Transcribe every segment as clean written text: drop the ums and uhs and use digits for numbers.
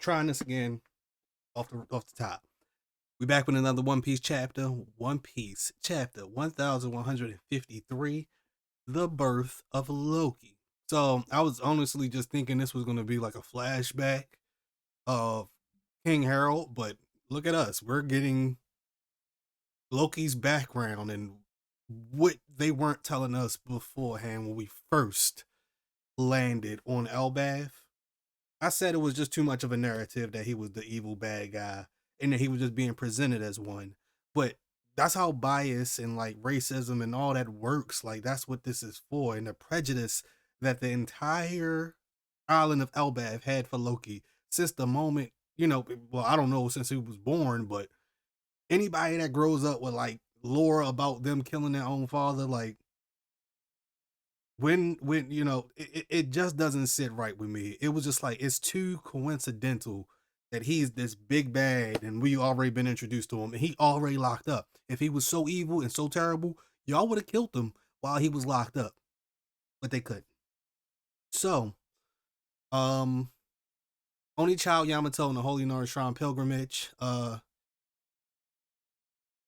trying this again off the top. We back with another One Piece chapter. One Piece chapter 1153, The Birth of Loki. So I was honestly just thinking this was gonna be like a flashback of King Harold, but look at us. We're getting Loki's background and what they weren't telling us beforehand when we first landed on Elbaf. I said it was just too much of a narrative that he was the evil bad guy and that he was just being presented as one. But that's how bias and like racism and all that works. Like that's what this is for. And the prejudice that the entire island of Elbaf had for Loki since the moment, well, I don't know since he was born, but anybody that grows up with like lore about them killing their own father, like when it just doesn't sit right with me. It was just like it's too coincidental that he's this big bad and we already been introduced to him and he already locked up. If he was so evil and so terrible, y'all would have killed him while he was locked up, but they couldn't. So um only child Yamato in the Holy North Shrine pilgrimage,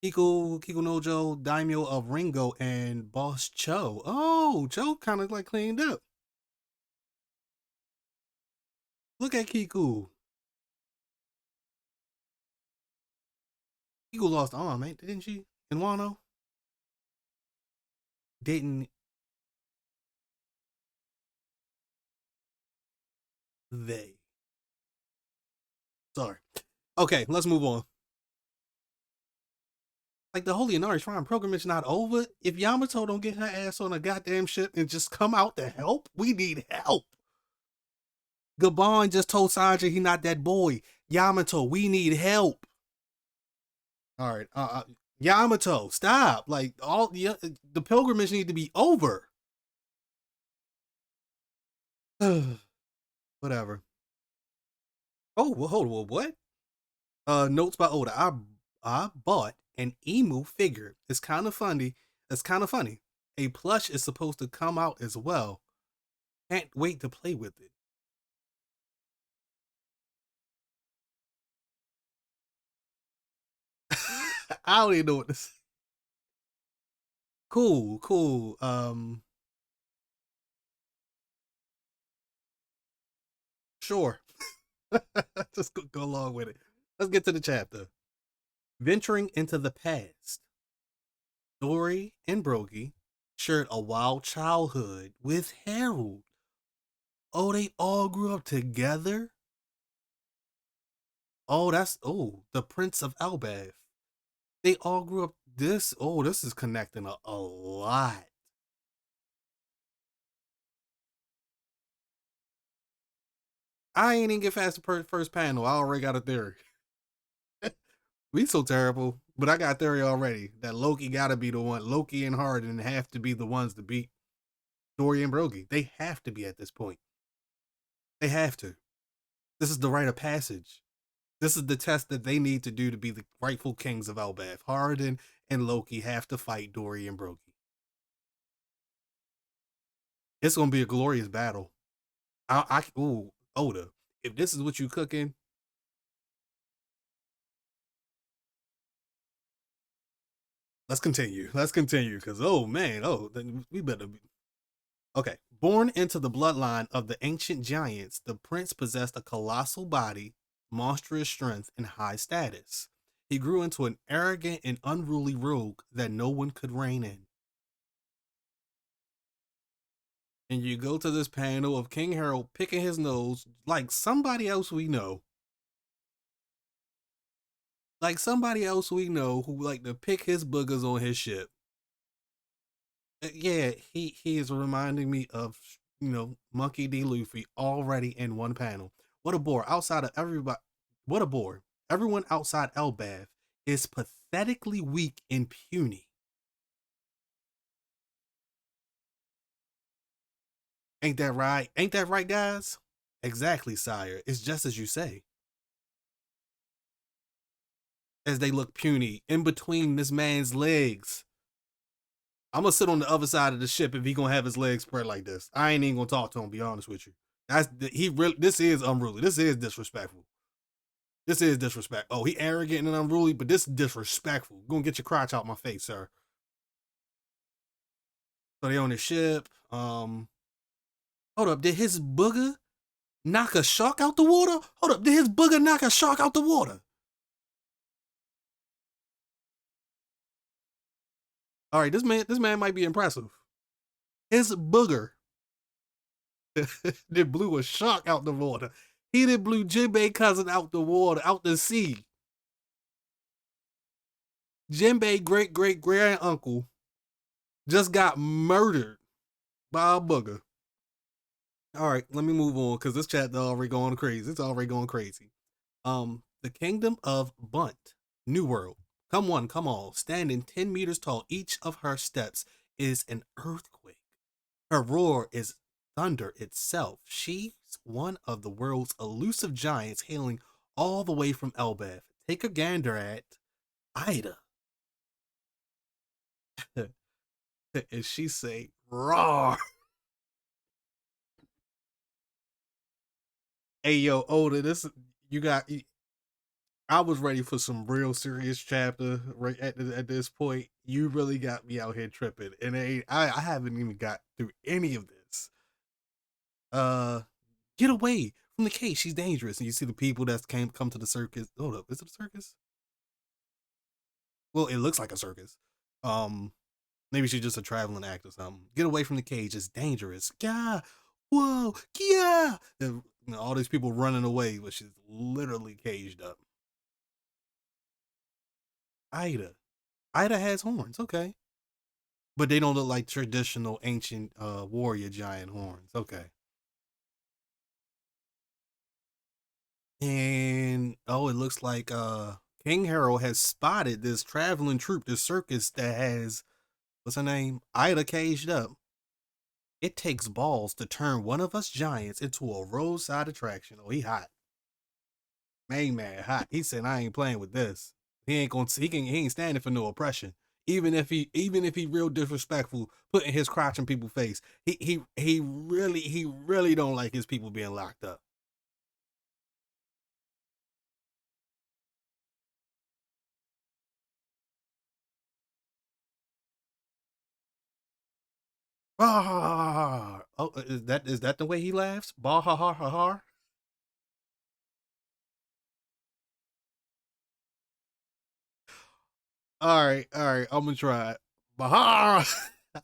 Kikunojo, Daimyo of Ringo, and Boss Cho. Oh, Cho kind of like cleaned up. Look at Kiku. Kiku lost arm, ain't didn't she? In Wano? Didn't they? Sorry. Okay, let's move on. Like the Holy Inari Shrine pilgrimage not over. If Yamato don't get her ass on a goddamn ship and just come out to help, we need help. Gabon just told Sanji he not that boy. Yamato, we need help. All right, Yamato, stop! Like all the pilgrimage need to be over. Whatever. Oh, well, hold on. What? Notes by Oda. I bought an emu figure. It's kind of funny. It's kind of funny. A plush is supposed to come out as well. Can't wait to play with it. I don't even know what this. Cool, cool. Sure. Just go along with it. Let's get to the chapter. Venturing into the past. Dory and Brogy shared a wild childhood with Harold. Oh, they all grew up together? The Prince of Elbaf. They all grew up this is connecting a lot. I ain't even get past the first panel. I already got a theory. We so terrible, but I got a theory already that Loki gotta be the one. Loki and Harden have to be the ones to beat Dory and Brogy. They have to be at this point. They have to. This is the rite of passage. This is the test that they need to do to be the rightful kings of Elbaf. Harden and Loki have to fight Dory and Brogy. It's gonna be a glorious battle. Ooh, Oda. If this is what you cooking, let's continue. Let's continue, because oh man, then we better be. Okay. Born into the bloodline of the ancient giants, the prince possessed a colossal body, monstrous strength, and high status. He grew into an arrogant and unruly rogue that no one could rein in. And you go to this panel of King Harold picking his nose like somebody else we know. Like somebody else we know who like to pick his boogers on his ship. Yeah, he is reminding me of Monkey D. Luffy already in one panel. What a bore! Outside of everybody, what a bore! Everyone outside Elbaf is pathetically weak and puny. Ain't that right? Ain't that right, guys? Exactly, sire. It's just as you say. As they look puny in between this man's legs. I'm gonna sit on the other side of the ship if he gonna have his legs spread like this. I ain't even gonna talk to him. Be honest with you. He really. This is unruly. This is disrespectful. This is disrespect. Oh, he arrogant and unruly, but this is disrespectful. You're gonna get your crotch out my face, sir. So they on the ship. Hold up. Did his booger knock a shark out the water? Hold up. Did his booger knock a shark out the water? All right, this man might be impressive. His booger did blew a shark out the water. He did blew Jinbei cousin out the water, out the sea. Jinbei great great grand uncle just got murdered by a booger. All right, let me move on because this chat already going crazy. It's already going crazy. The kingdom of Bunt, New World. Come one, come all. Standing 10 meters tall, each of her steps is an earthquake. Her roar is thunder itself. She's one of the world's elusive giants, hailing all the way from Elbaf. Take a gander at Ida. And she say, "Roar." Hey yo, Oda, this you got. I was ready for some real serious chapter right at this point. You really got me out here tripping, and I haven't even got through any of this. Uh, get away from the cage. She's dangerous, and you see the people that come to the circus. Hold up, is it a circus? Well, it looks like a circus. Um, maybe she's just a traveling act or something. Get away from the cage. It's dangerous. Yeah. Whoa. Yeah. And, all these people running away, but she's literally caged up. Ida. Ida has horns. Okay. But they don't look like traditional ancient warrior giant horns. Okay. And oh, it looks like King Harold has spotted this traveling troupe, this circus that has what's her name? Ida caged up. It takes balls to turn one of us giants into a roadside attraction. Oh, he hot. Main man hot. He said I ain't playing with this. He ain't gonna he ain't standing for no oppression. Even if he real disrespectful, putting his crotch in people's face. He really don't like his people being locked up. Ah, oh, is that the way he laughs? Bah ha ha ha ha. All right. I'm gonna try it. Bahar.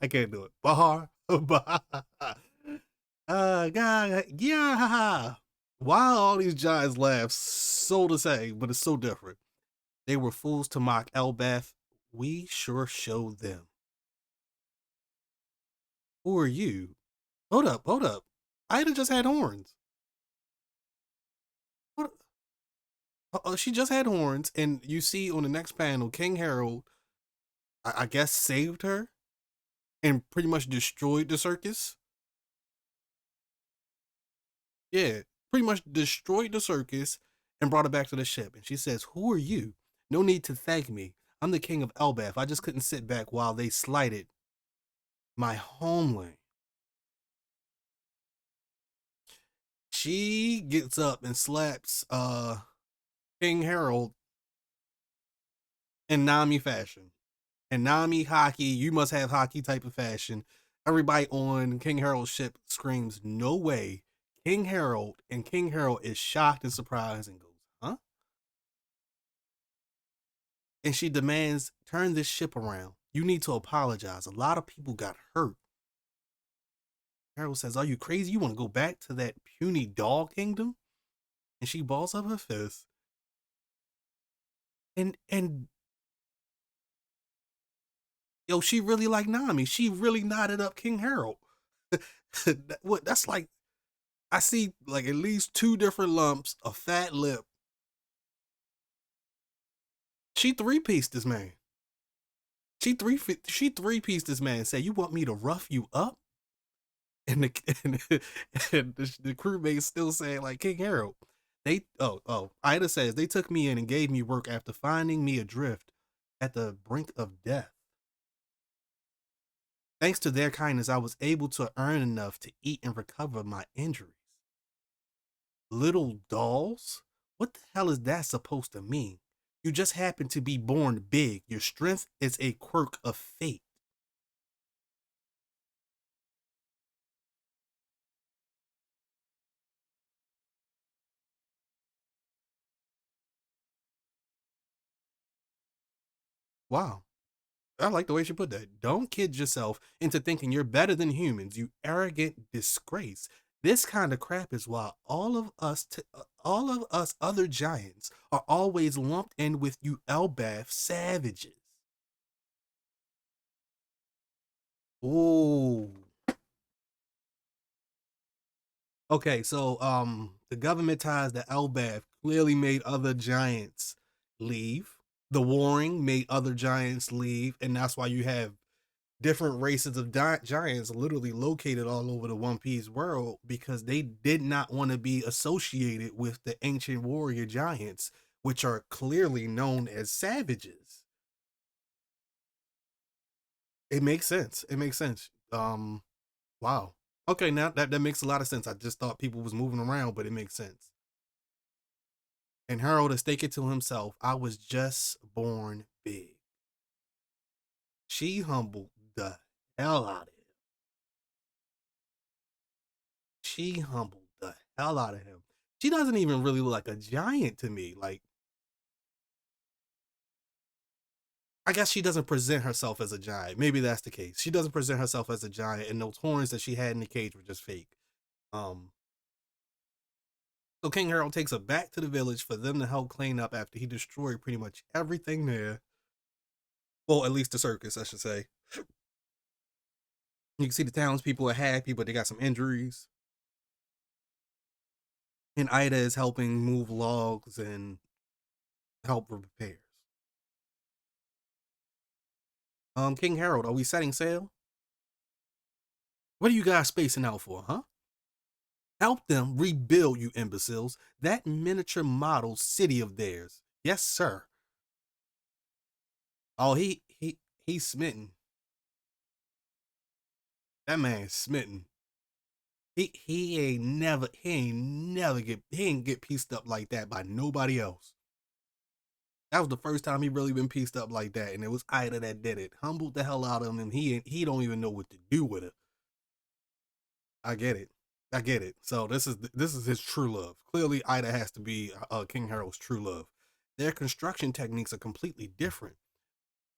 I can't do it. Bahar. Bahar. God, yeah. Why all these giants laugh so the same, but it's so different? They were fools to mock Elbaf. We sure showed them. Who are you? Hold up, hold up. Ida just had horns. What? She just had horns, and you see on the next panel, King Harold, I guess, saved her and pretty much destroyed the circus. Yeah, pretty much destroyed the circus and brought it back to the ship. And she says, "Who are you? No need to thank me. I'm the king of Elbaf. I just couldn't sit back while they slighted my homeland." She gets up and slaps King Harold in Nami fashion. And Nami hockey, you must have hockey type of fashion. Everybody on King Harold's ship screams, "No way." King Harold is shocked and surprised and goes, "Huh?" And she demands, "Turn this ship around. You need to apologize. A lot of people got hurt." Harold says, "Are you crazy? You want to go back to that puny dog kingdom?" And she balls up her fist. And yo, she really like Nami. She really knotted up King Harold. What that's like I see like at least two different lumps, a fat lip. She three-pieced this man. She three-pieced this man. Say, "You want me to rough you up?" And the crewmates still saying like, "King Harold." Ida says they took me in and gave me work after finding me adrift at the brink of death. Thanks to their kindness, I was able to earn enough to eat and recover my injuries. Little dolls? What the hell is that supposed to mean? You just happen to be born big. Your strength is a quirk of fate. Wow. I like the way she put that. Don't kid yourself into thinking you're better than humans, you arrogant disgrace. This kind of crap is why all of us other giants are always lumped in with you Elbaf savages. Ooh. Okay, so the government ties to Elbaf clearly made other giants leave. The warring made other giants leave, and that's why you have different races of giants literally located all over the One Piece world because they did not want to be associated with the ancient warrior giants, which are clearly known as savages. It makes sense. It makes sense. Wow. Okay, now that makes a lot of sense. I just thought people was moving around, but it makes sense. And Harold to stake it to himself, I was just born big. She humbled the hell out of him. She humbled the hell out of him. She doesn't even really look like a giant to me. Like, I guess she doesn't present herself as a giant. Maybe that's the case. She doesn't present herself as a giant, and those horns that she had in the cage were just fake. Um, so King Harold takes her back to the village for them to help clean up after he destroyed pretty much everything there. Well, at least the circus, I should say. You can see the townspeople are happy, but they got some injuries. And Ida is helping move logs and help with repairs. King Harold, are we setting sail? What are you guys spacing out for, huh? Help them rebuild, you imbeciles, that miniature model city of theirs. Yes, sir. Oh, he's smitten. That man's smitten. He ain't get pieced up like that by nobody else. That was the first time he really been pieced up like that, and it was Ida that did it. Humbled the hell out of him, and he don't even know what to do with it. I get it. I get it. So this is his true love. Clearly, Ida has to be King Harold's true love. Their construction techniques are completely different.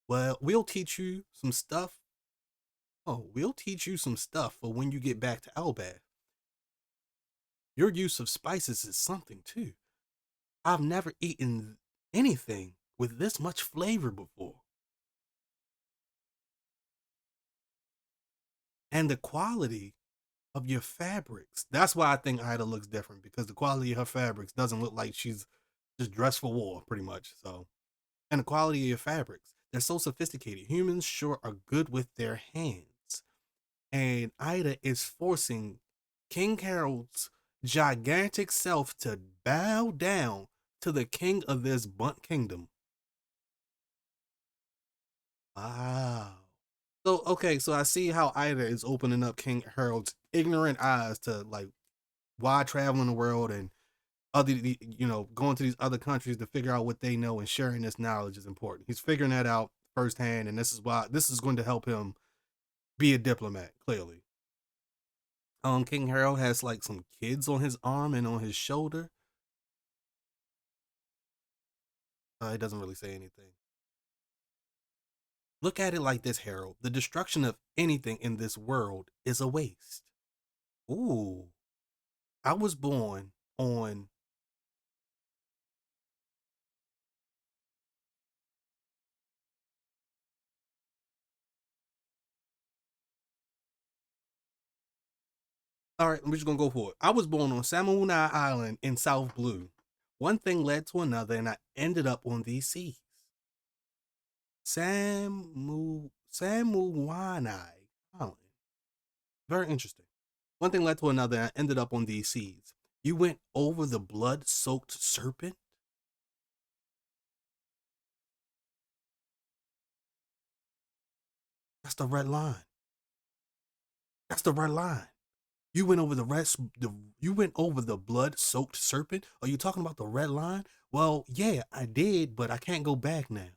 Well, we'll teach you some stuff. Oh, we'll teach you some stuff for when you get back to Elbaf. Your use of spices is something too. I've never eaten anything with this much flavor before. And the quality of your fabrics. That's why I think Ida looks different because the quality of her fabrics doesn't look like she's just dressed for war, pretty much. So, and the quality of your fabrics, they're so sophisticated. Humans sure are good with their hands. And Ida is forcing King Harold's gigantic self to bow down to the king of this bunt kingdom. Wow. So okay, so I see how Ida is opening up King Harold's ignorant eyes to like why traveling the world and other going to these other countries to figure out what they know and sharing this knowledge is important. He's figuring that out firsthand, and this is going to help him be a diplomat. Clearly, King Harold has like some kids on his arm and on his shoulder. He doesn't really say anything. Look at it like this, Harold. The destruction of anything in this world is a waste. Ooh, I was born on. All right, I'm just gonna go for it. I was born on Samuna Island in South Blue. One thing led to another, and I ended up on these seas. Samuwanai Island. Very interesting. One thing led to another, and I ended up on these seas. You went over the blood-soaked serpent. That's the red line. That's the red line. You went over the you went over the blood-soaked serpent. Are you talking about the red line? Well, yeah, I did, but I can't go back now.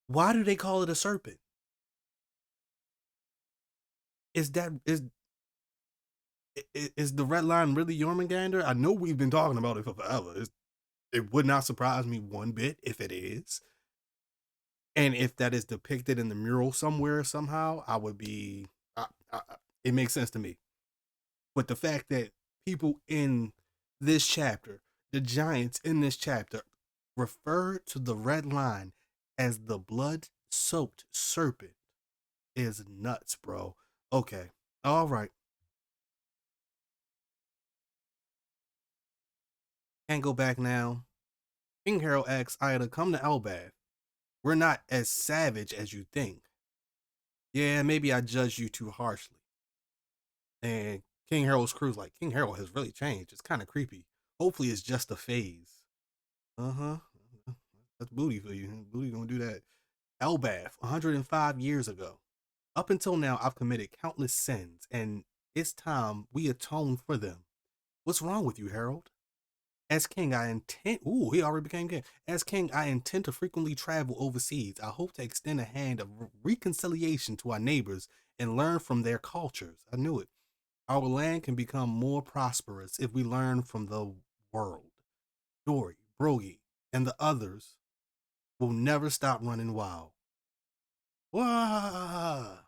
Why do they call it a serpent? Is that is the red line really Jormungandr? I know we've been talking about it for forever. It would not surprise me one bit if it is. And if that is depicted in the mural somewhere somehow, I would be. It makes sense to me. But the fact that people in this chapter, the giants in this chapter, refer to the red line as the blood-soaked serpent is nuts, bro. Okay, all right. Can't go back now. King Harold asks Ida, "Come to Elbaf. We're not as savage as you think." Yeah, maybe I judged you too harshly. And King Harold's crew's like, King Harold has really changed. It's kind of creepy. Hopefully, it's just a phase. Uh huh. That's booty for you. Booty gonna do that. Elbaf, 105 years ago. Up until now, I've committed countless sins, and it's time we atone for them. What's wrong with you, Harold? As king, I intend. Ooh, he already became king. As king, I intend to frequently travel overseas. I hope to extend a hand of reconciliation to our neighbors and learn from their cultures. I knew it. Our land can become more prosperous if we learn from the world. Dory, Brogy, and the others will never stop running wild. Wow,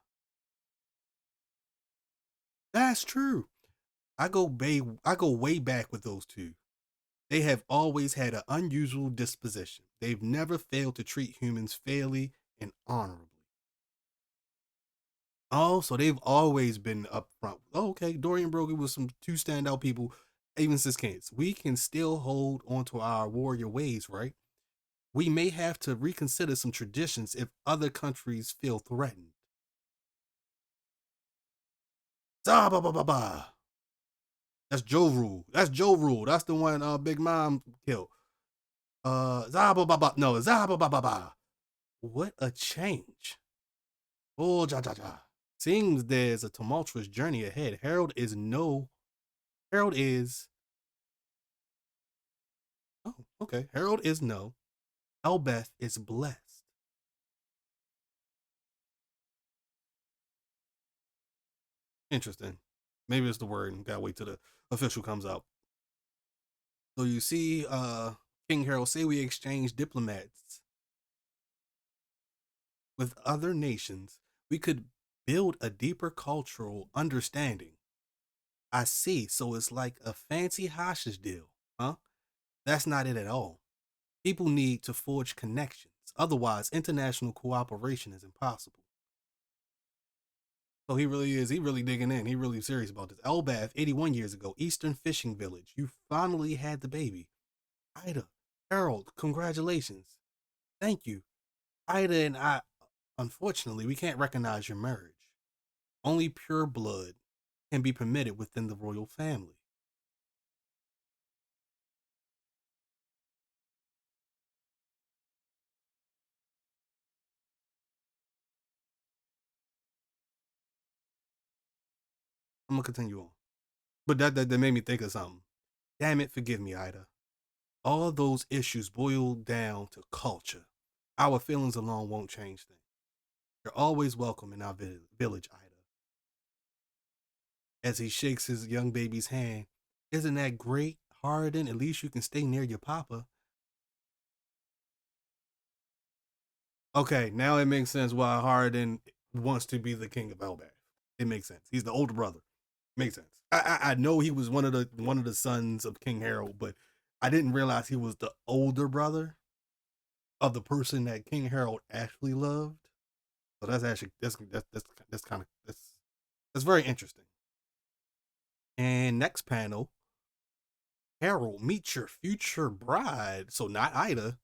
that's true. I go way back with those two. They have always had an unusual disposition. They've never failed to treat humans fairly and honorably. Oh, so they've always been upfront. Oh, okay, Dorian Brogan was some two standout people, even since kids. We can still hold onto our warrior ways, right? We may have to reconsider some traditions if other countries feel threatened. Zah ba ba ba ba. That's Joe Rule. That's Joe Rule. That's the one Big Mom killed. Zah ba ba ba. No, Zah ba ba ba ba. What a change. Oh, ja ja ja. Seems there's a tumultuous journey ahead. Harold is. Oh, okay. Harold is no. Elbeth is blessed. Interesting. Maybe it's the word. Gotta wait till the official comes out. So you see, King Harold say we exchange diplomats with other nations. We could build a deeper cultural understanding. I see. So it's like a fancy hostage deal, huh? That's not it at all. People need to forge connections. Otherwise, international cooperation is impossible. So he really is. He really digging in. He really serious about this. Elbaf, 81 years ago, Eastern Fishing Village. You finally had the baby. Ida, Harold, congratulations. Thank you. Ida and I, unfortunately, we can't recognize your marriage. Only pure blood can be permitted within the royal family. I'm gonna continue on. But that made me think of something. Damn it, forgive me, Ida. All those issues boil down to culture. Our feelings alone won't change things. You're always welcome in our village, Ida. As he shakes his young baby's hand, isn't that great, Harden? At least you can stay near your papa. Okay, now it makes sense why Harden wants to be the king of Elbaf. It makes sense. He's the older brother. Makes sense. I know he was one of the sons of King Harold, but I didn't realize he was the older brother of the person that King Harold actually loved. So that's actually that's kind of that's very interesting. And next panel, Harold meets your future bride. So not Ida.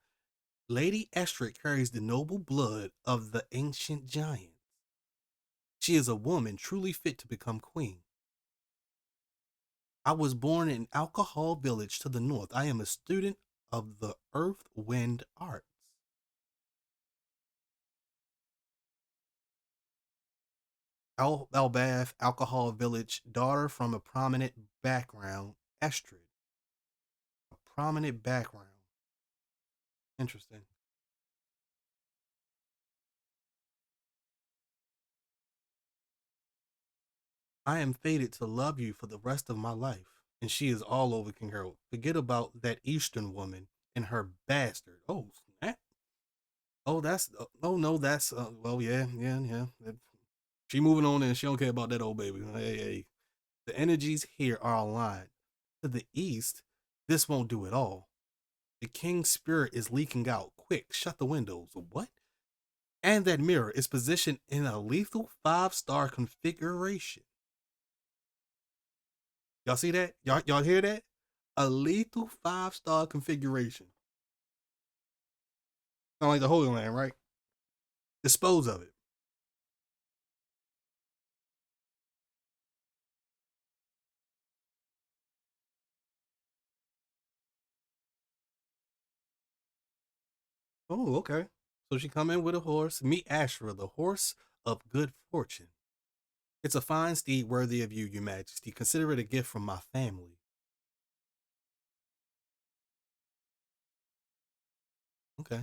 Lady Estrick carries the noble blood of the ancient giants. She is a woman truly fit to become queen. I was born in Alcohol Village to the north. I am a student of the earth wind arts. Elbaf alcohol village, daughter from a prominent background, Estrid. A prominent background. Interesting. I am fated to love you for the rest of my life. And she is all over King Harold. Forget about that Eastern woman and her bastard. Oh, snap. Oh, that's, oh no, that's, well, yeah, yeah, yeah. She moving on and she don't care about that old baby. Hey, hey. The energies here are aligned. To the east, this won't do at all. The king's spirit is leaking out. Quick, shut the windows. What? And that mirror is positioned in a lethal 5-star configuration. Y'all see that? Y'all hear that? A lethal 5-star configuration. Sound like the Holy Land, right? Dispose of it. Oh, okay. So she come in with a horse. Meet Ashra, the horse of good fortune. It's a fine steed worthy of you, your majesty. Consider it a gift from my family. Okay.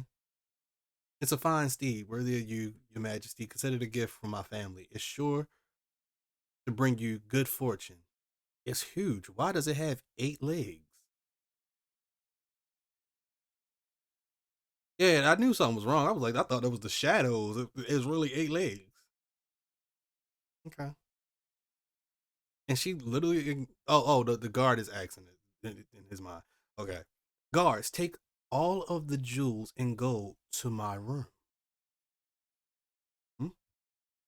It's a fine steed worthy of you, your majesty. Consider it a gift from my family. It's sure to bring you good fortune. It's huge. Why does it have 8 legs? Yeah, I knew something was wrong. I was like, I thought that was the shadows. It's really 8 legs. Okay. And she literally, the guard is asking it in his mind. Okay. Guards, take all of the jewels and gold to my room. Hmm?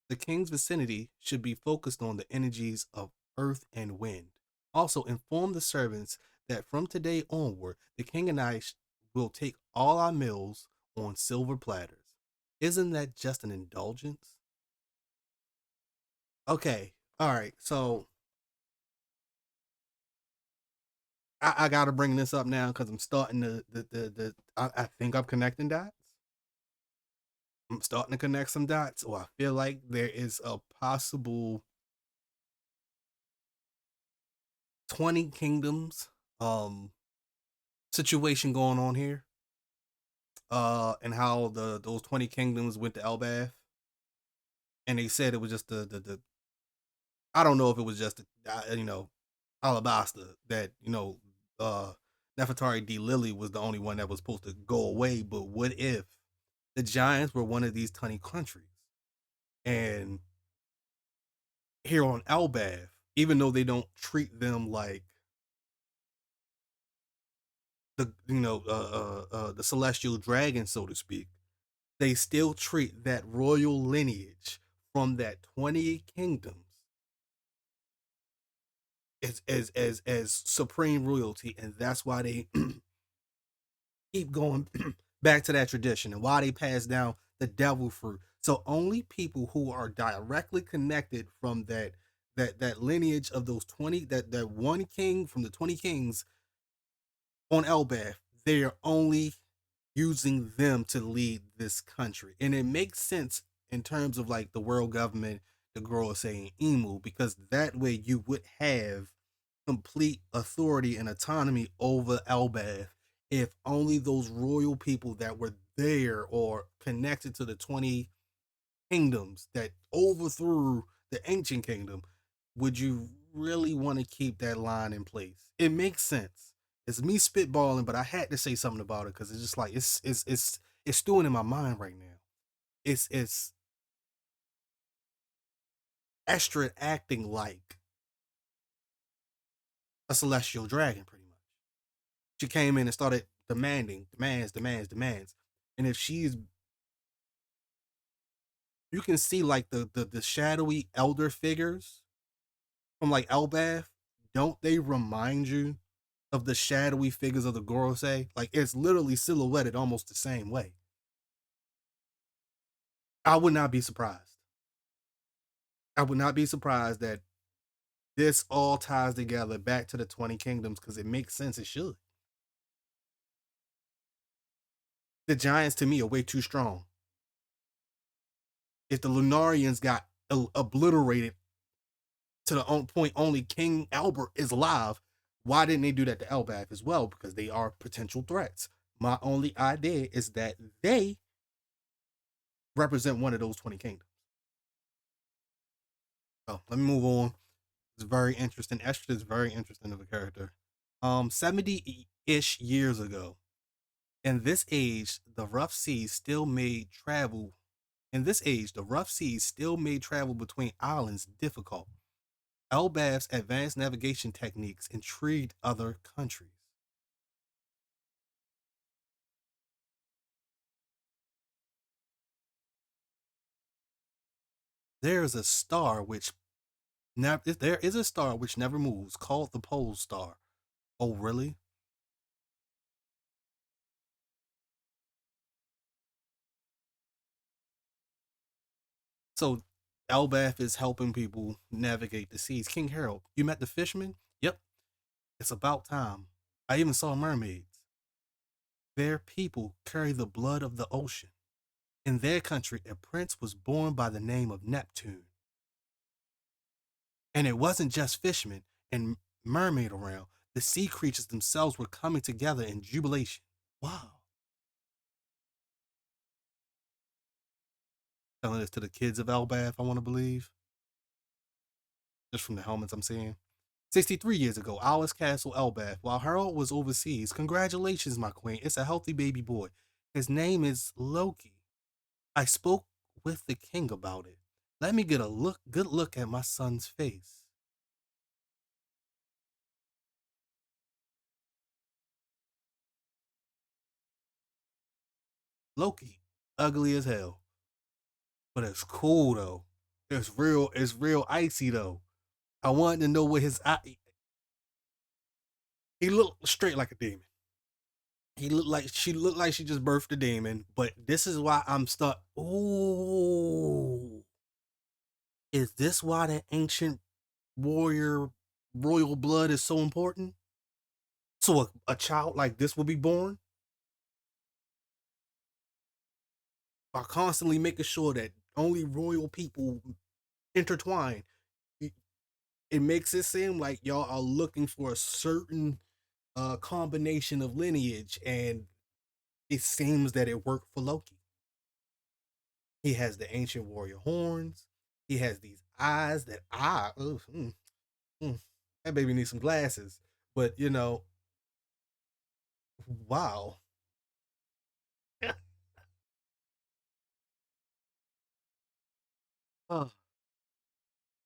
The king's vicinity should be focused on the energies of earth and wind. Also, inform the servants that from today onward, the king and I will take all our meals on silver platters. Isn't that just an indulgence? Okay, all right. So I got to bring this up now because I'm starting I think I'm connecting dots. I'm starting to connect some dots. Or I feel like there is a possible 20 kingdoms situation going on here. And how those 20 kingdoms went to Elbaf, and they said it was just the I don't know if it was just Alabasta that uh Nefertari D Lily was the only one that was supposed to go away. But what if the Giants were one of these 20 countries, and here on Elbaf, even though they don't treat them like the celestial dragon, so to speak, they still treat that royal lineage from that 20 kingdoms as supreme royalty, and that's why they keep going back to that tradition and why they pass down the devil fruit. So only people who are directly connected from that lineage of those 20, that one king from the 20 kings on Elbaf, they are only using them to lead this country. And it makes sense in terms of like the world government, the girl is saying emu, because that way you would have complete authority and autonomy over Elbaf if only those royal people that were there or connected to the 20 kingdoms that overthrew the ancient kingdom, would you really want to keep that line in place? It makes sense. It's me spitballing, but I had to say something about it because it's just like it's stewing in my mind right now. It's Estrid acting like a celestial dragon, pretty much. She came in and started demanding, demands. And if she's, you can see like the shadowy elder figures from like Elbaf. Don't they remind you of the shadowy figures of the Gorosei? Like it's literally silhouetted almost the same way. I would not be surprised. I would not be surprised that this all ties together back to the 20 kingdoms because it makes sense. It should. The giants to me are way too strong. If the Lunarians got obliterated to the point only King Albert is alive. Why didn't they do that to Elbaf as well? Because they are potential threats. My only idea is that they represent one of those 20 kingdoms. So let me move on. It's very interesting. Esther is very interesting of a character. 70-ish years ago, in this age, the rough seas still made travel. In this age, the rough seas still made travel between islands difficult. Elbaf's advanced navigation techniques intrigued other countries. There is a star which there is a star which never moves, called the Pole Star. Oh, really? So Elbaf is helping people navigate the seas. King Harold, you met the fisherman? Yep. It's about time. I even saw mermaids. Their people carry the blood of the ocean. In their country, a prince was born by the name of Neptune. And it wasn't just fishermen and mermaid around. The sea creatures themselves were coming together in jubilation. Wow. Telling this to the kids of Elbaf, I want to believe. Just from the helmets I'm seeing. 63 years ago, Alice Castle, Elbaf. While Harold was overseas, congratulations, my queen. It's a healthy baby boy. His name is Loki. I spoke with the king about it. Let me get a good look at my son's face. Loki, ugly as hell, but it's cool though. It's real. It's real icy though. I wanted to know what his eye. He looked straight like a demon. He looked like she looked like she just birthed a demon. But this is why I'm stuck. Oh, is this why that ancient warrior royal blood is so important? So a child like this will be born by constantly making sure that only royal people intertwine. It makes it seem like y'all are looking for a certain combination of lineage, and it seems that it worked for Loki. He has the ancient warrior horns. He has these eyes that that baby needs some glasses. But wow. Oh.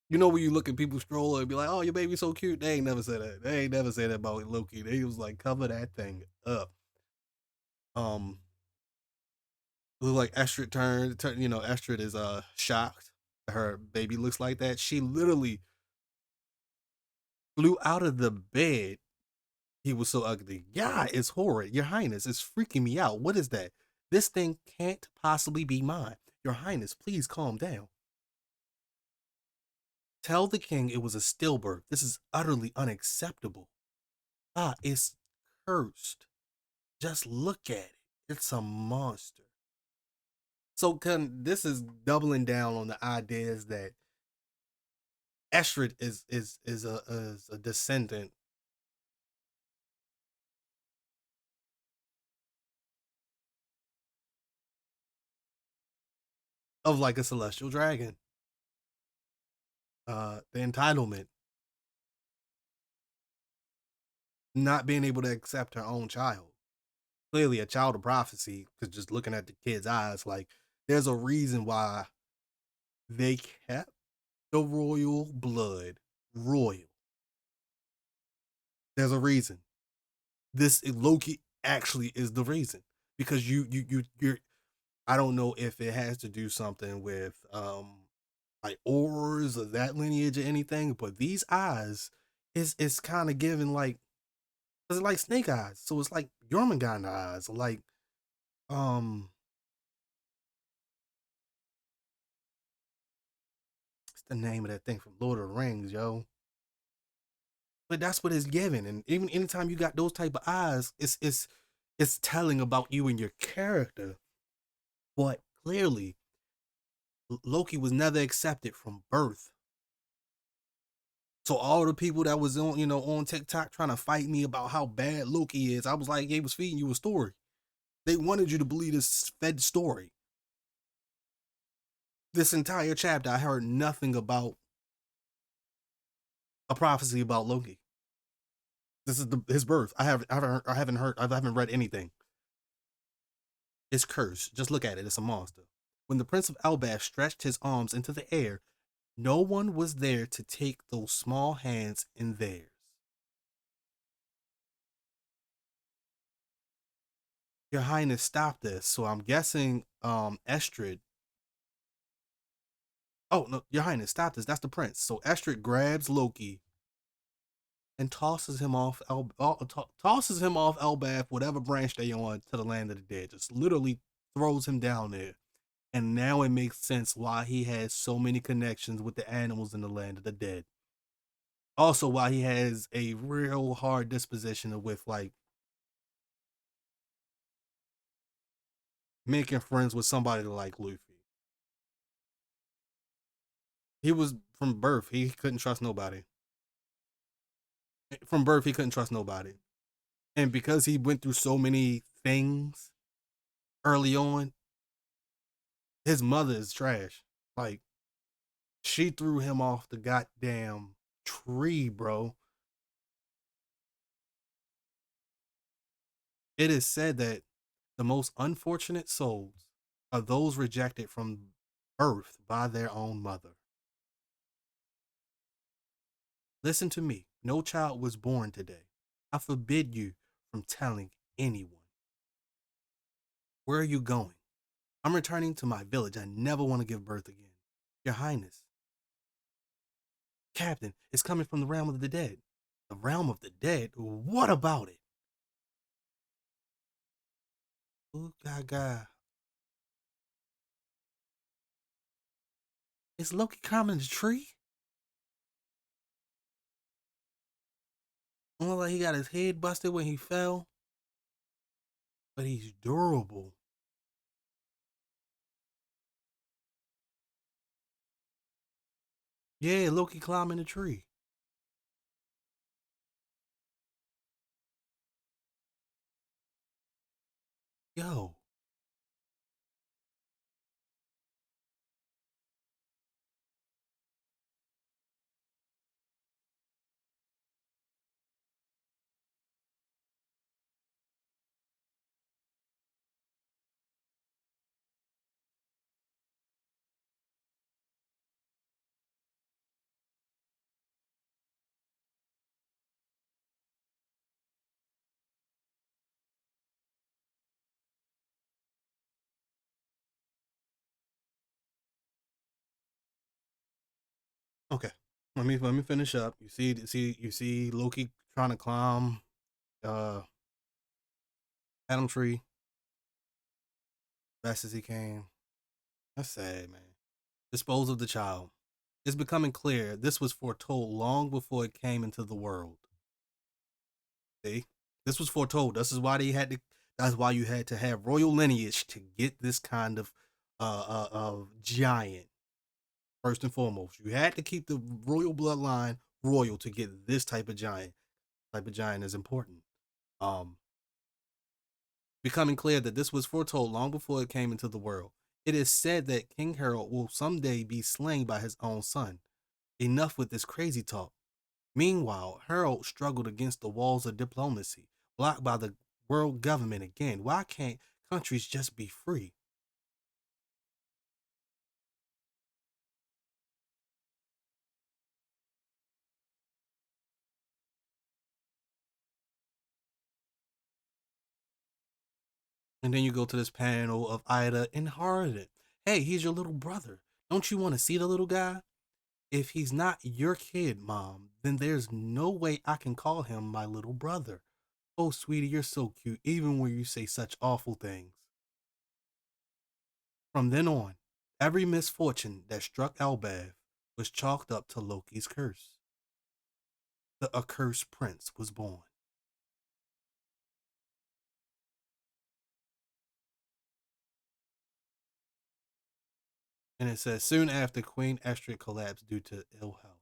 You know when you look at people's stroller and be like, "Oh, your baby's so cute." They ain't never said that. They ain't never said that about Loki. They was like, "Cover that thing up." Um, it was like Estrid Estrid is shocked her baby looks like that. She literally flew out of the bed. He was so ugly. Yeah, it's horrid. Your Highness, it's freaking me out. What is that? This thing can't possibly be mine. Your Highness, please calm down. Tell the king it was a stillbirth. This is utterly unacceptable. Ah, it's cursed. Just look at it. It's a monster. So this is doubling down on the ideas that Estrid is a descendant of like a celestial dragon. The entitlement, not being able to accept her own child. Clearly, a child of prophecy. Because just looking at the kid's eyes, like there's a reason why they kept the royal blood royal. There's a reason. This Loki actually is the reason because you're. I don't know if it has to do something with like ores or that lineage or anything, but these eyes is kind of given like it's like snake eyes, so it's like Jormungand eyes, like um, what's the name of that thing from Lord of the Rings, yo? But that's what it's given, and even anytime you got those type of eyes, it's telling about you and your character. But clearly, Loki was never accepted from birth. So all the people that was on, on TikTok trying to fight me about how bad Loki is, I was like, they was feeding you a story. They wanted you to believe this fed story. This entire chapter, I heard nothing about a prophecy about Loki. This is his birth. I haven't read anything. It's cursed. Just look at it. It's a monster. When the Prince of Elbaf stretched his arms into the air, no one was there to take those small hands in theirs. Your Highness, stop this. So I'm guessing Estrid. Oh no, Your Highness, stop this. That's the prince. So Estrid grabs Loki and tosses him off Elbaf, whatever branch they on, to the land of the dead. Just literally throws him down there. And now it makes sense why he has so many connections with the animals in the land of the dead. Also, why he has a real hard disposition with like making friends with somebody like Luffy. He was from birth, he couldn't trust nobody. From birth, he couldn't trust nobody. And because he went through so many things early on, his mother is trash. Like, she threw him off the goddamn tree, bro. It is said that the most unfortunate souls are those rejected from birth by their own mother. Listen to me. No child was born today. I forbid you from telling anyone. Where are you going? I'm returning to my village. I never want to give birth again. Your Highness. Captain, it's coming from the realm of the dead. The realm of the dead? What about it? Ooh, gaga. Is Loki climbing the tree? Well, like he got his head busted when he fell, but he's durable. Yeah, Loki climbing the tree. Yo, okay. Let me finish up. You see Loki trying to climb uh Adam tree best as he can. That's sad, man. Dispose of the child. It's becoming clear this was foretold long before it came into the world. See? This was foretold. This is why they had to that's why you had to have royal lineage to get this kind of giant. First and foremost. You had to keep the royal bloodline royal to get this type of giant. Type of giant is important. Um Becoming clear that this was foretold long before it came into the world. It is said that King Harold will someday be slain by his own son. Enough with this crazy talk. Meanwhile, Harold struggled against the walls of diplomacy, blocked by the world government again. Why can't countries just be free? And then you go to this panel of Ida and Hardin. Hey, he's your little brother. Don't you want to see the little guy? If he's not your kid, Mom, then there's no way I can call him my little brother. Oh, sweetie, you're so cute, even when you say such awful things. From then on, every misfortune that struck Elbaf was chalked up to Loki's curse. The accursed prince was born. And it says soon after Queen Estrid collapsed due to ill health.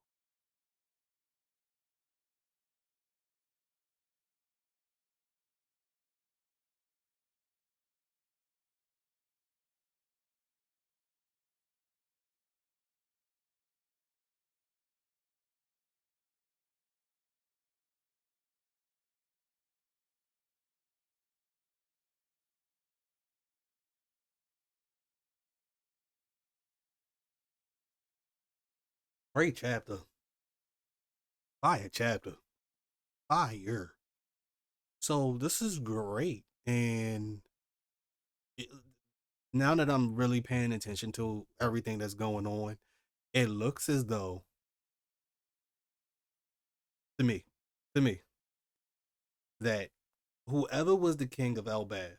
Great chapter. Fire chapter. Fire. So this is great. And it, now that I'm really paying attention to everything that's going on, it looks as though, to me, to me, that whoever was the king of Elbaf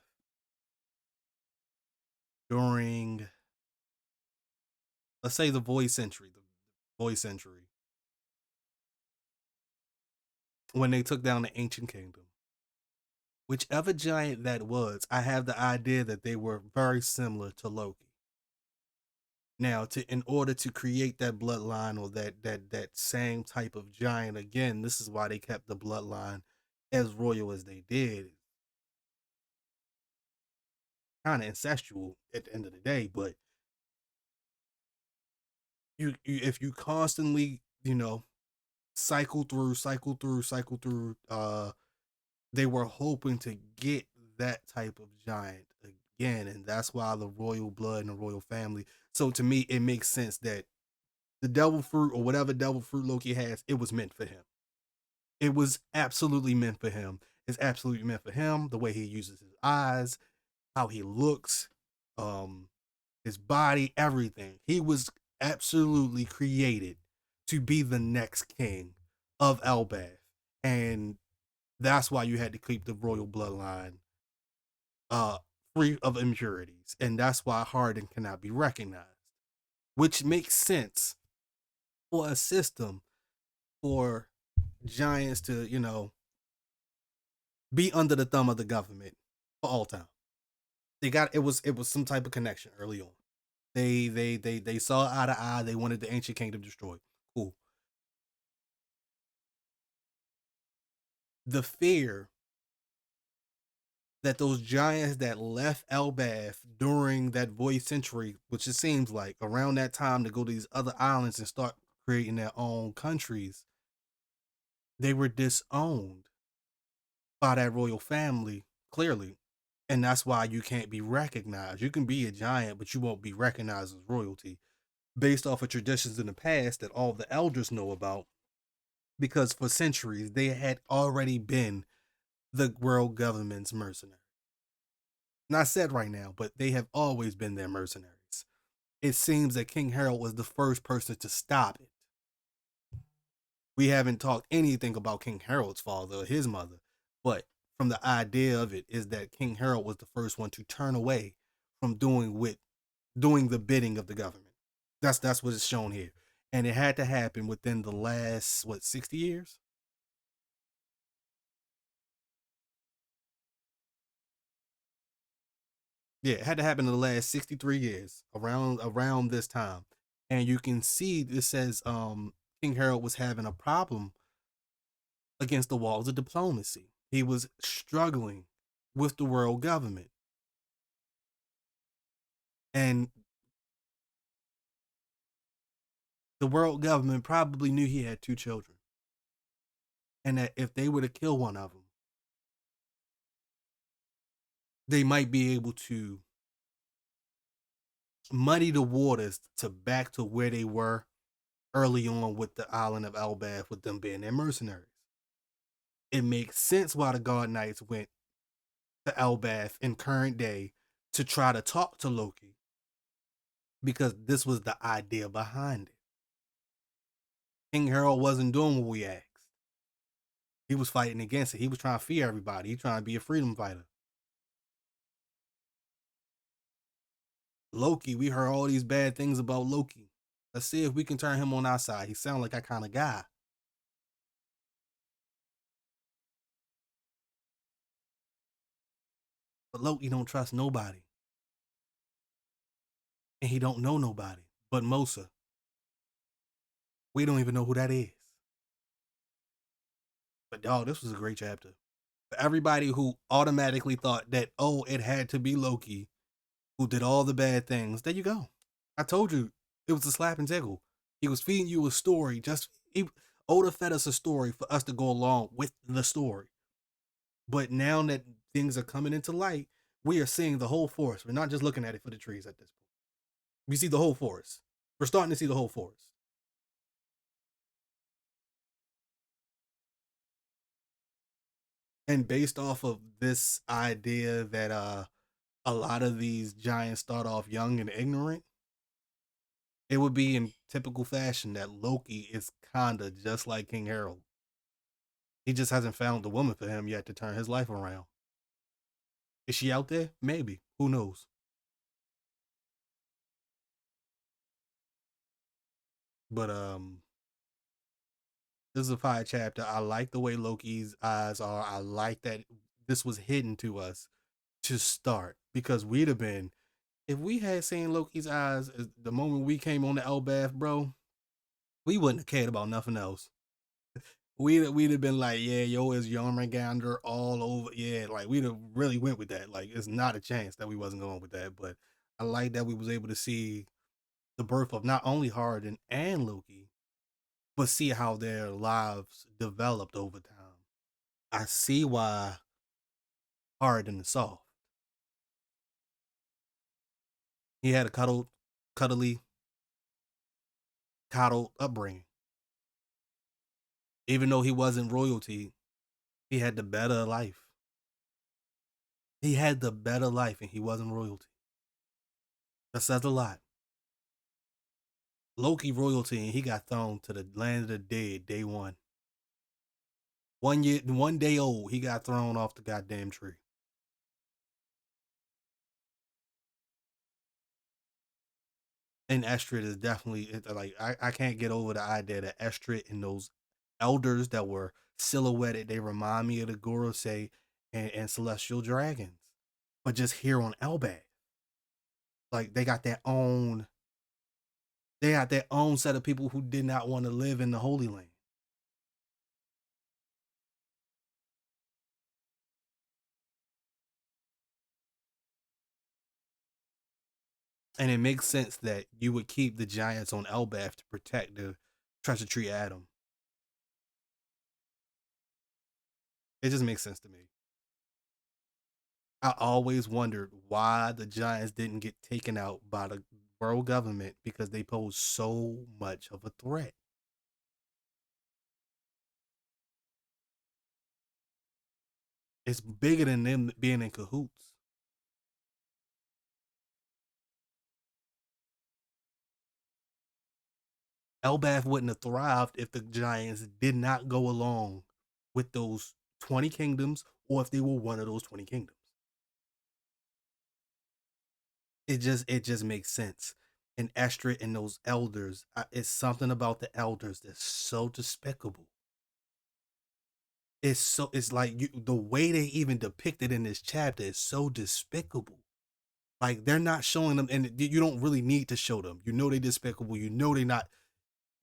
during, let's say, the voice century, when they took down the ancient kingdom, whichever giant that was, I have the idea that they were very similar to Loki. Now, to in order to create that bloodline or that same type of giant again, this is why they kept the bloodline as royal as they did. Kind of incestual at the end of the day, but you if you constantly, cycle through, they were hoping to get that type of giant again, and that's why the royal blood and the royal family. So to me, it makes sense that the devil fruit or whatever devil fruit Loki has, it was meant for him. It was absolutely meant for him. It's absolutely meant for him. The way he uses his eyes, how he looks, um, his body, everything. He was absolutely created to be the next king of Elbaf, and that's why you had to keep the royal bloodline uh free of impurities, and that's why Harden cannot be recognized, which makes sense for a system for giants to be under the thumb of the government for all time. It was some type of connection early on. They saw eye to eye. They wanted the ancient kingdom destroyed. Cool. The fear that those giants that left Elbaf during that void century, which it seems like around that time to go to these other islands and start creating their own countries, they were disowned by that royal family, clearly. And that's why you can't be recognized. You can be a giant, but you won't be recognized as royalty based off of traditions in the past that all the elders know about, because for centuries they had already been the world government's mercenaries. Not said right now, but they have always been their mercenaries. It seems that King Harold was the first person to stop it. We haven't talked anything about King Harold's father or his mother, but from the idea of it is that King Harold was the first one to turn away from doing the bidding of the government. That's what is shown here. And it had to happen within the last 60 years? Yeah, it had to happen in the last 63 years, around this time. And you can see this says King Harold was having a problem against the walls of diplomacy. He was struggling with the world government. And the world government probably knew he had two children. And that if they were to kill one of them, they might be able to muddy the waters to back to where they were early on with the island of Elbaf, with them being their mercenaries. It makes sense why the God Knights went to Elbaf in current day to try to talk to Loki, because this was the idea behind it. King Harold wasn't doing what we asked. He was fighting against it. He was trying to fear everybody. He trying to be a freedom fighter. Loki, we heard all these bad things about Loki. Let's see if we can turn him on our side. He sounds like that kind of guy. But Loki don't trust nobody. And he don't know nobody. But Mosa, we don't even know who that is. But dog, this was a great chapter. For everybody who automatically thought that, oh, it had to be Loki who did all the bad things, there you go. I told you it was a slap and tickle. He was feeding you a story. Oda fed us a story for us to go along with the story. But now that things are coming into light, we are seeing the whole forest. We're not just looking at it for the trees at this point. We see the whole forest. We're starting to see the whole forest. And based off of this idea that a lot of these giants start off young and ignorant, it would be in typical fashion that Loki is kinda just like King Harold. He just hasn't found the woman for him yet to turn his life around. Is she out there? Maybe. Who knows? But this is a fire chapter. I like the way Loki's eyes are. I like that this was hidden to us to start because we'd have been if we had seen Loki's eyes the moment we came on the Elbaf, bro. We wouldn't have cared about nothing else. We'd have been like, yeah, yo, is Yarmagander all over? Yeah, like we'd have really went with that. Like, it's not a chance that we wasn't going with that. But I like that we was able to see the birth of not only Harden and Loki, but see how their lives developed over time. I see why Harden is soft. He had a cuddly, coddled upbringing. Even though he wasn't royalty, he had the better life. He had the better life, and he wasn't royalty. That says a lot. Loki royalty, and he got thrown to the land of the dead day one. 1 year, 1 day old, he got thrown off the goddamn tree. And Estrid is definitely like I can't get over the idea that Estrid and those elders that were silhouetted, they remind me of the Gorosei and Celestial Dragons, but just here on Elbaf, like they got their own set of people who did not want to live in the Holy Land. And it makes sense that you would keep the giants on Elbaf to protect the treasure tree Adam. It just makes sense to me. I always wondered why the giants didn't get taken out by the world government because they pose so much of a threat. It's bigger than them being in cahoots. Elbaf wouldn't have thrived if the giants did not go along with those 20 kingdoms or if they were one of those 20 kingdoms. It just makes sense. And Estrid and those elders, it's something about the elders that's so despicable. It's like the way they even depict it in this chapter is so despicable. Like they're not showing them, and you don't really need to show them. You know they're despicable. You know they're not.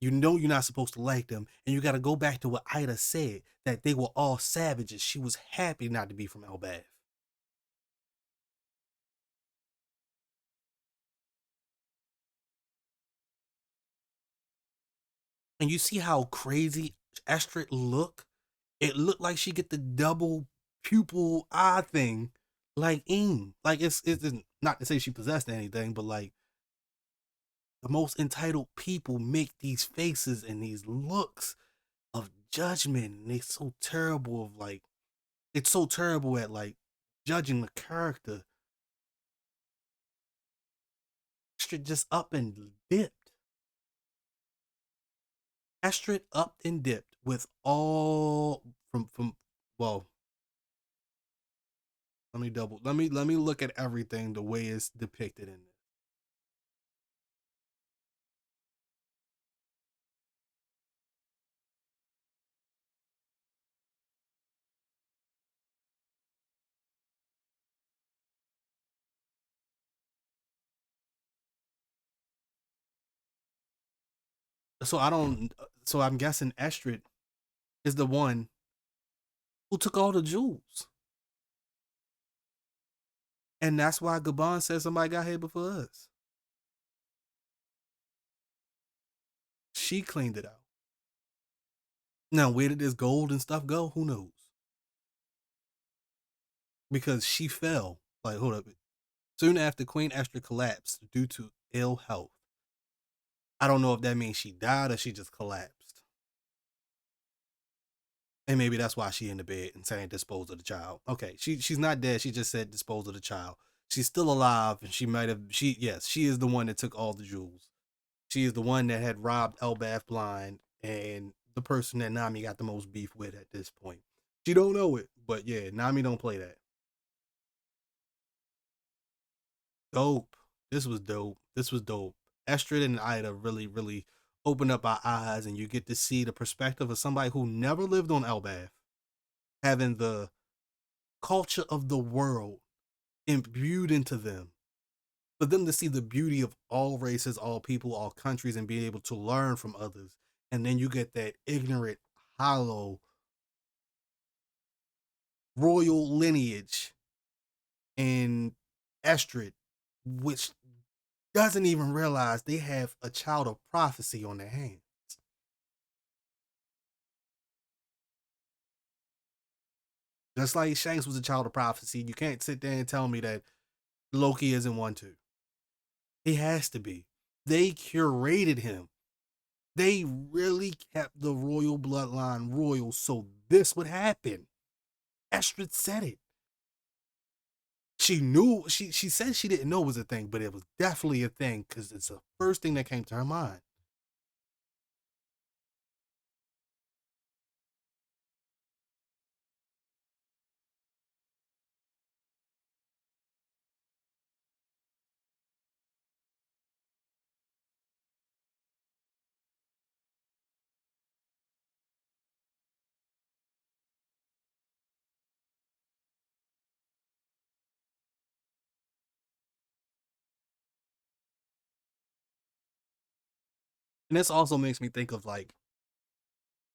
You know you're not supposed to like them, and you got to go back to what Ida said that they were all savages. She was happy not to be from Elbaf. And you see how crazy Estrid look. It looked like she get the double pupil eye thing, like Like it's not to say she possessed anything, but like the most entitled people make these faces and these looks of judgment, and they so terrible of like it's so terrible at like judging the character. Astrid just up and dipped. Astrid upped and dipped with all from well, let me look at everything the way it's depicted in this. So I don't. So I'm guessing Estrid is the one who took all the jewels, and that's why Gabon said somebody got here before us. She cleaned it out. Now where did this gold and stuff go? Who knows? Because she fell. Like hold up. Soon after Queen Esther collapsed due to ill health. I don't know if that means she died or she just collapsed. And maybe that's why she in the bed and saying dispose of the child. Okay, she's not dead. She just said dispose of the child. She's still alive, and she might have. She is the one that took all the jewels. She is the one that had robbed Elbaf blind, and the person that Nami got the most beef with at this point. She don't know it, but yeah, Nami don't play that. Dope. This was dope. This was dope. Estrid and Ida really opened up our eyes, and you get to see the perspective of somebody who never lived on Elbaf, having the culture of the world imbued into them. For them to see the beauty of all races, all people, all countries, and being able to learn from others. And then you get that ignorant, hollow, royal lineage in Estrid, which doesn't even realize they have a child of prophecy on their hands. Just like Shanks was a child of prophecy, you can't sit there and tell me that Loki isn't one too. He has to be. They curated him. They really kept the royal bloodline royal so this would happen. Estrid said it. She knew she said she didn't know it was a thing, but it was definitely a thing because it's the first thing that came to her mind. And this also makes me think of like,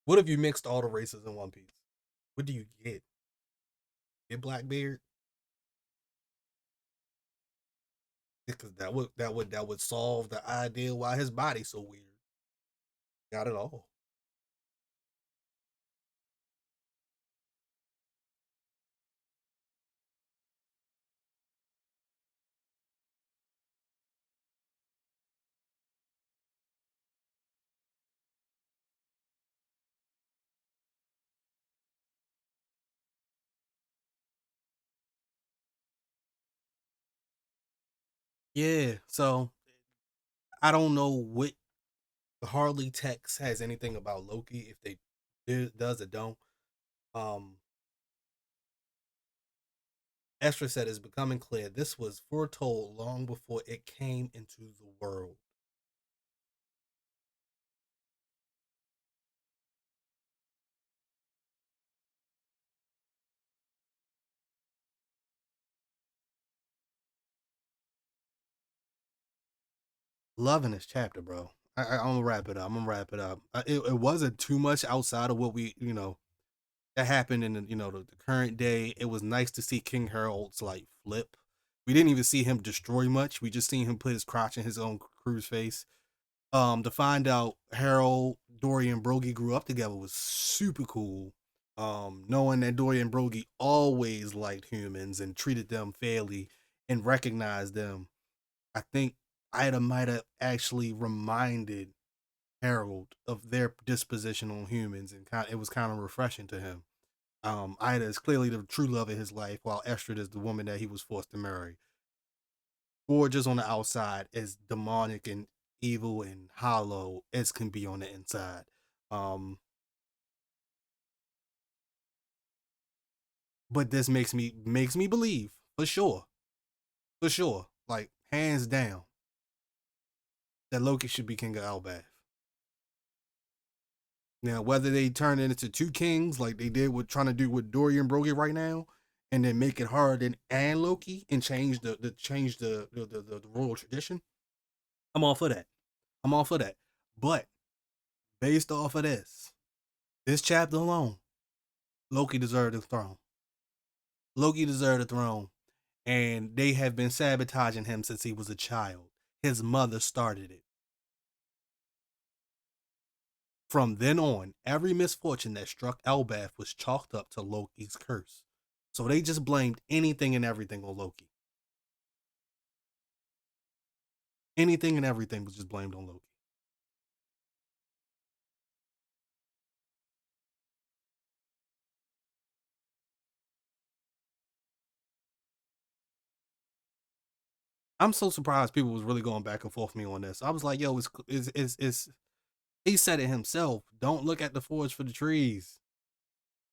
what if you mixed all the races in One Piece? What do you get? Get Blackbeard? Because that would solve the idea why his body's so weird. Got it all. Yeah. So I don't know what hardly text has anything about Loki if they does or don't. Um, Esther said it's becoming clear this was foretold long before it came into the world. Loving this chapter, bro. I'm gonna wrap it up. I'm gonna wrap it up. It wasn't too much outside of what we, that happened in the, the current day. It was nice to see King Harold's like flip. We didn't even see him destroy much. We just seen him put his crotch in his own crew's face. To find out Harold, Dory, and Brogy grew up together was super cool. Knowing that Dory and Brogy always liked humans and treated them fairly and recognized them, I think Ida might have actually reminded Harold of their disposition on humans, and it was kind of refreshing to him. Ida is clearly the true love of his life, while Estrid is the woman that he was forced to marry. Gorgeous on the outside, as demonic and evil and hollow as can be on the inside. Um, but this makes me believe for sure, like hands down, that Loki should be king of Elbaf. Now, whether they turn it into two kings like they did with trying to do with Dory and Brogy right now, and then make it Harden and Loki and change the royal tradition, I'm all for that. I'm all for that. But Based off of this chapter alone, Loki deserved the throne. Loki deserved the throne, and they have been sabotaging him since he was a child. His mother started it. From then on, every misfortune that struck Elbaf was chalked up to Loki's curse. So they just blamed anything and everything on Loki. Anything and everything was just blamed on Loki. I'm so surprised people was really going back and forth with me on this. I was like, yo, it's he said it himself. Don't look at the forest for the trees.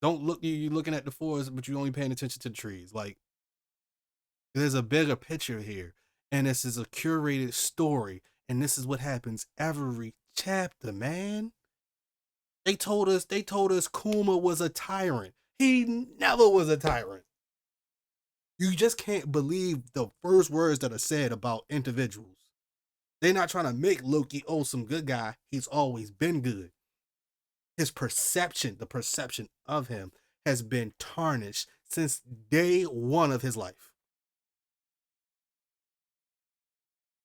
Don't look you looking at the forest, but you're only paying attention to the trees. Like there's a bigger picture here. And this is a curated story. And this is what happens every chapter, man. They told us Kuma was a tyrant. He never was a tyrant. You just can't believe the first words that are said about individuals. They're not trying to make Loki some good guy. He's always been good. His perception, the perception of him, has been tarnished since day one of his life.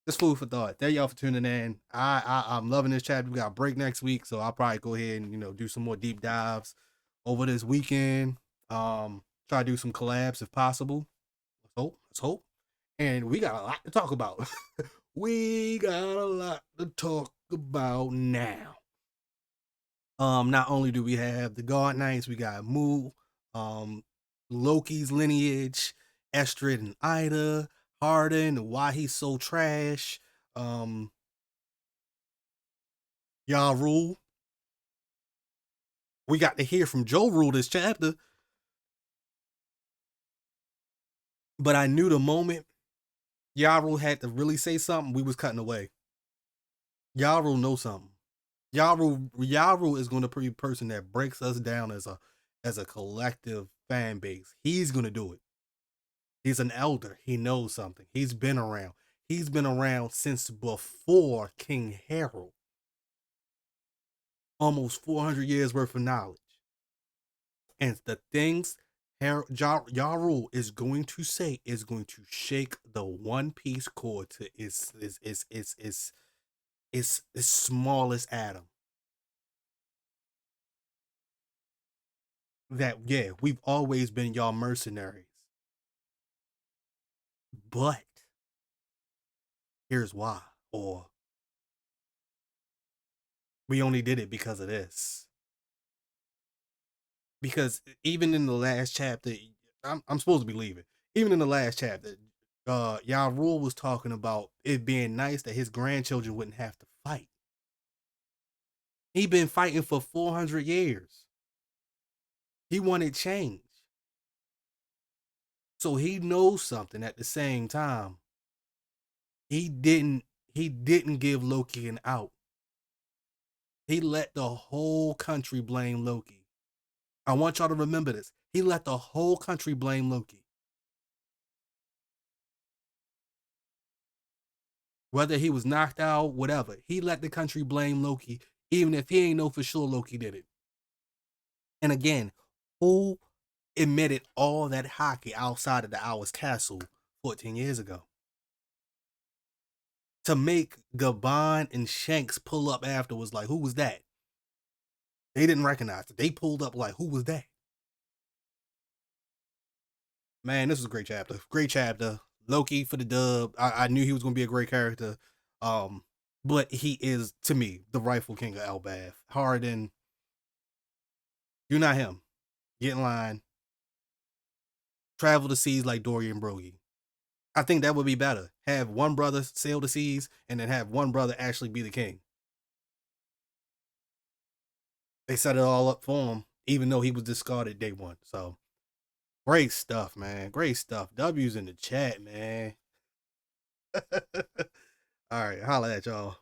It's food for thought. Thank y'all for tuning in. I'm loving this chapter. We got a break next week, so I'll probably go ahead and do some more deep dives over this weekend. Try to do some collabs if possible. Let's hope. Let's hope. And we got a lot to talk about. We got a lot to talk about now. Not only do we have the God Knights, we got Mu, Loki's lineage, Estrid and Ida, Harden, why he's so trash, Ja Rule. We got to hear from Joe Rule this chapter. But I knew the moment Ja Rule had to really say something, we was cutting away. Ja Rule knows something. Ja Rule is going to be a person that breaks us down as a collective fan base. He's going to do it. He's an elder. He knows something. He's been around. He's been around since before King Harold. Almost 400 years worth of knowledge. And the things Ja Rule is going to say is going to shake the One Piece core to its smallest atom. That, yeah, we've always been y'all mercenaries. But here's why. Or we only did it because of this. Because even in the last chapter, I'm supposed to be leaving. Even in the last chapter, Ja Rule was talking about it being nice that his grandchildren wouldn't have to fight. He been fighting for 400 years. He wanted change. So he knows something at the same time. He didn't give Loki an out. He let the whole country blame Loki. I want y'all to remember this. He let the whole country blame Loki. Whether he was knocked out, whatever. He let the country blame Loki, even if he ain't know for sure Loki did it. And again, who admitted all that hockey outside of the Hour's Castle 14 years ago? To make Gabon and Shanks pull up after was like, who was that? They didn't recognize it. They pulled up like, who was that? Man, this was a great chapter. Great chapter. Loki for the dub. I knew he was going to be a great character. Um, but he is, to me, the rightful king of Elbaf. Harden, you're not him. Get in line. Travel the seas like Dory and Broggy. I think that would be better. Have one brother sail the seas and then have one brother actually be the king. They set it all up for him, even though he was discarded day one. So great stuff, man. Great stuff. W's in the chat, man. All right, holla at y'all.